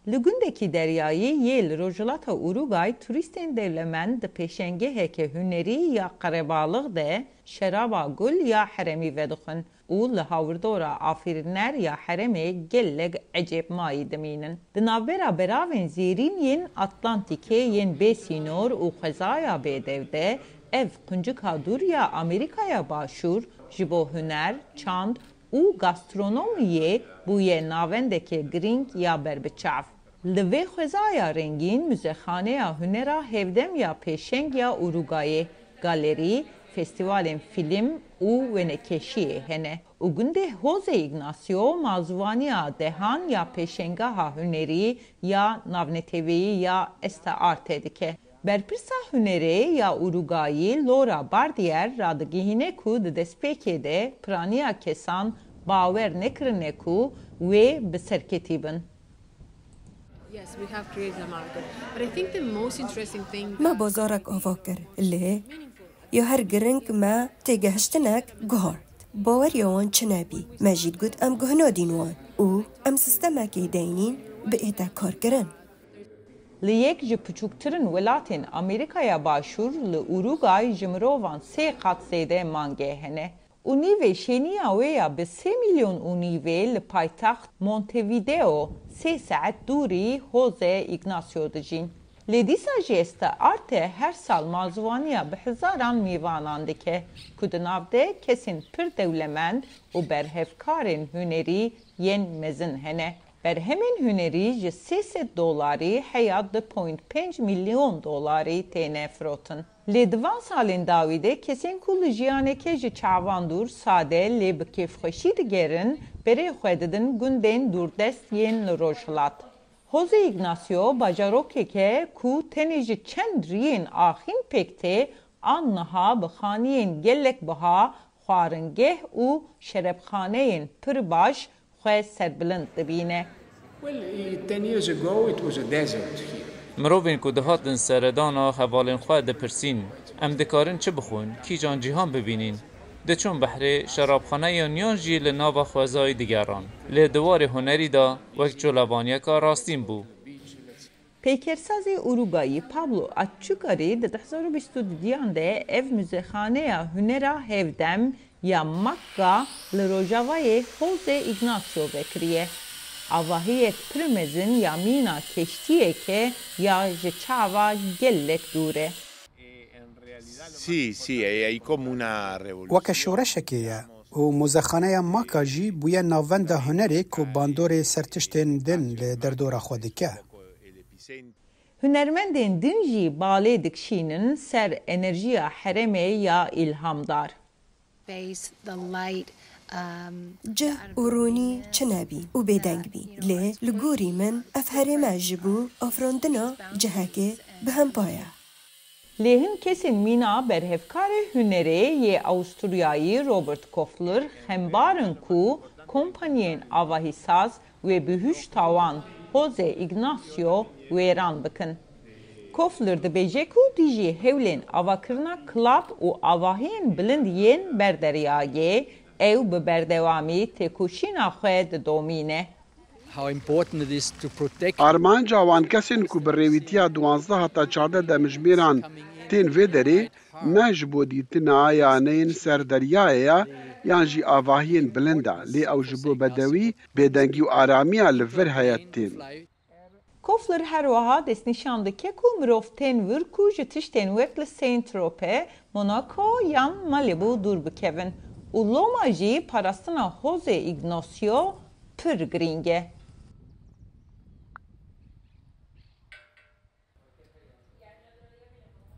Ligundeki deryayı yel rojlata Uruguay turistên devlemen di pêşengeheke hunerî ya qerebalık de şeraba gul ya heremî vedixin û li hawırdora afirîner ya heremê gelek ecêb mayî dimînin. Di navbera beravên zêrîn yên Atlantikê yên bêsînor û xwezaya bêdev de ev quncika dûr ya Amerîkaya Başûr ji bo huner, çand û gastronomiyê bûye navendeke giring ya berbiçav. Li vê xwezaya rengîn Müzexaneya Hunera hevdem ya pêşeng ya Uruguayê, galerî, festîvalên film û wênekeşiyê hene. û gundê Jose Ignacio mazûvaniya dehan ya pêşengeha hunerî ya navneteviyî ya esteartê dike. Berpirsa hunerê ya Uruguayê Laura Bardier radigihîne ku di destpêkê de piraniya kesan bawer nekirine ku wê bi serketî bin. Yes, we have created a market. But I think the most interesting thing... ما بازارك أفكر ليه؟ يا هر جرنك ما تجهشتنك جهارت باور يوان چنابي ماجد قد أم جهنا دينوان و أم سيستما كي دينين بقيتا كار كرن Li yek ji piçûktirin welatên Amerîkaya Başûr li Uruguay ji mirovan 3 qat zêde mangê hene. û nîvê şêniya wê ya bi 3 milyon û nîvê li paytext Montevideo 3 saet dûrî Jose Ignacio dijîn. Lê dîsa jî esteartê her sal mazûvaniya bi hizaran mêvanan dike ku di nav de kesên pir dewlemend û berhevkarên hunerî yên mezin hene. Berhemên hunerî ji $300 heya $2.5 milyon têne firotin. Lê di van salên dawî de kesên ku li jiyaneke ji çavan dûr sade lê bi kêfxweşî digerin berê xwe didin gundên dûrdest yên li Rojhilat. Jose Ignacio bajarokeke ku tenê ji çend riyên axîn pêk tê an niha bi xaniyên gelek biha, xwaringeh û şerebxaneyên pir baş xwe serbilind dibîne. Well, 10 years ago it was a desert here. Mirovên ku dihatin seredana hevalên xwe dipirsîn, em dikarin çi bixwin, kîjan cîhan bibînin. Diçûn behrê şerabxaneyan yan jî li nava xwezayê digeran. Lê diwarê hunerî da wek colebaniyeka rastîn bû. Pêkersazê Uruguayî Pablo Açukarî di 2022 de ev Müzexaneya Hunera hevdem ya Makka li Rojavayê Jose Ignacio vekiriye. Avahiyek pir ya mîna keştiyeke ya ji çava gelek dûr e. Sì, è come una rivoluzione. وەکە شۆرەشێکەیە و مۆزەخانەیە ماکە ژی بووە ناوەندە هونەرێک و باندۆرێ سەرتشتێن دن لە دەردۆرە خۆ dike. Hunermendên din jî balê dikşînin ser enerjiya heremê ya ilhamdar. جه وروني چنابي و بيدنگ بي لي لغوري من افهرما جبو افراندنا جهاكي بهم بايا Lêhin kesên mîna berhevkarê hunerê yê Avusturyayî Robert Kofler xembarin ku kompanyên avahîsaz wê bihûş tawan Jose Ignacio wêran bikin. Kofler dibêje ku dijî hewlên avakirina klab û avahiyên bilind yên berderyayê ew bi berdewamî têkoşîna xwe didomîne. Armanca wan kesên ku bi rêwîtiya 12 heta 14 demijmêran tên vê derê ne ji bo dîtina yaneyên ser deryayê ya yan jî avahiyên bilind e lê ew ji bo bedewî, bêdengî û aramiya li vir heye tên. Kofler her wiha destnîşan dike ku mirov tên vir ku ji tiştên wek li Saint-Tropez, Monaco yan Malibu dûr bikevin û loma jî parastina Jose Ignacio pir giring e.